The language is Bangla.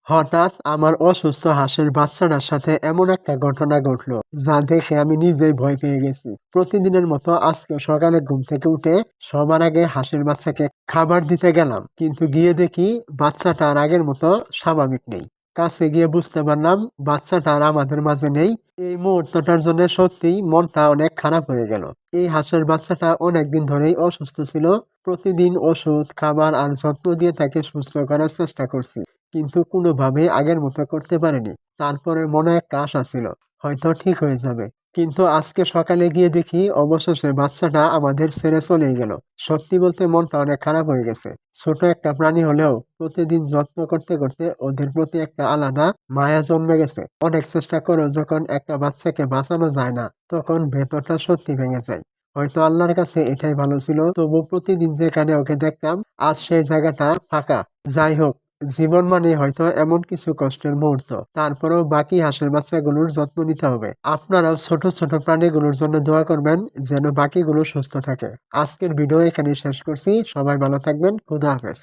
হঠাৎ আমার অসুস্থ হাঁসের বাচ্চাটার সাথে এমন একটা ঘটনা ঘটলো যা দেখে আমি নিজেই ভয় পেয়ে গেছি। প্রতিদিনের মতো আজকে সকালে ঘুম থেকে উঠে সবার আগে হাঁসের বাচ্চাকে খাবার দিতে গেলাম, কিন্তু গিয়ে দেখি বাচ্চাটা আর আগের মতো স্বাভাবিক নেই। কাছে গিয়ে বুঝতে পারলাম বাচ্চাটা আর আমাদের মাঝে নেই। এই মুহূর্তটার জন্য সত্যিই মনটা অনেক খারাপ হয়ে গেল। এই হাঁসের বাচ্চাটা অনেকদিন ধরেই অসুস্থ ছিল। প্রতিদিন ওষুধ, খাবার আর যত্ন দিয়ে তাকে সুস্থ করার চেষ্টা করছি, কিন্তু কোনোভাবেই আগের মতো করতে পারিনি। তারপরে মনে একটা আশা ছিল, হয়তো ঠিক হয়ে যাবে। কিন্তু আজকে সকালে গিয়ে দেখি অবশেষে বাচ্চাটা আমাদের ছেড়ে চলেই গেল। সত্যি বলতে মনটা অনেক খারাপ হয়ে গেছে। ছোট একটা প্রাণী হলেও প্রতিদিন যত্ন করতে করতে ওদের প্রতি একটা আলাদা মায়া জন্মে গেছে। অনেক চেষ্টা করেও যখন একটা বাচ্চাকে বাঁচানো যায় না, তখন ভেতরটা সত্যি ভেঙে যায়। হয়তো আল্লাহর কাছে এটাই ভালো ছিল, তবু প্রতিদিন যেখানে ওকে দেখতাম আজ সেই জায়গাটা ফাঁকা। যাই হোক, জীবন মানে হয়তো এমন কিছু কষ্টের মুহূর্ত। তারপরেও বাকি হাঁসের বাচ্চাগুলোর যত্ন নিতে হবে। আপনারাও ছোট ছোট প্রাণীগুলোর জন্য দোয়া করবেন যেন বাকিগুলো সুস্থ থাকে। আজকের ভিডিও এখানেই শেষ করছি। সবাই ভালো থাকবেন। খুদা হাফেজ।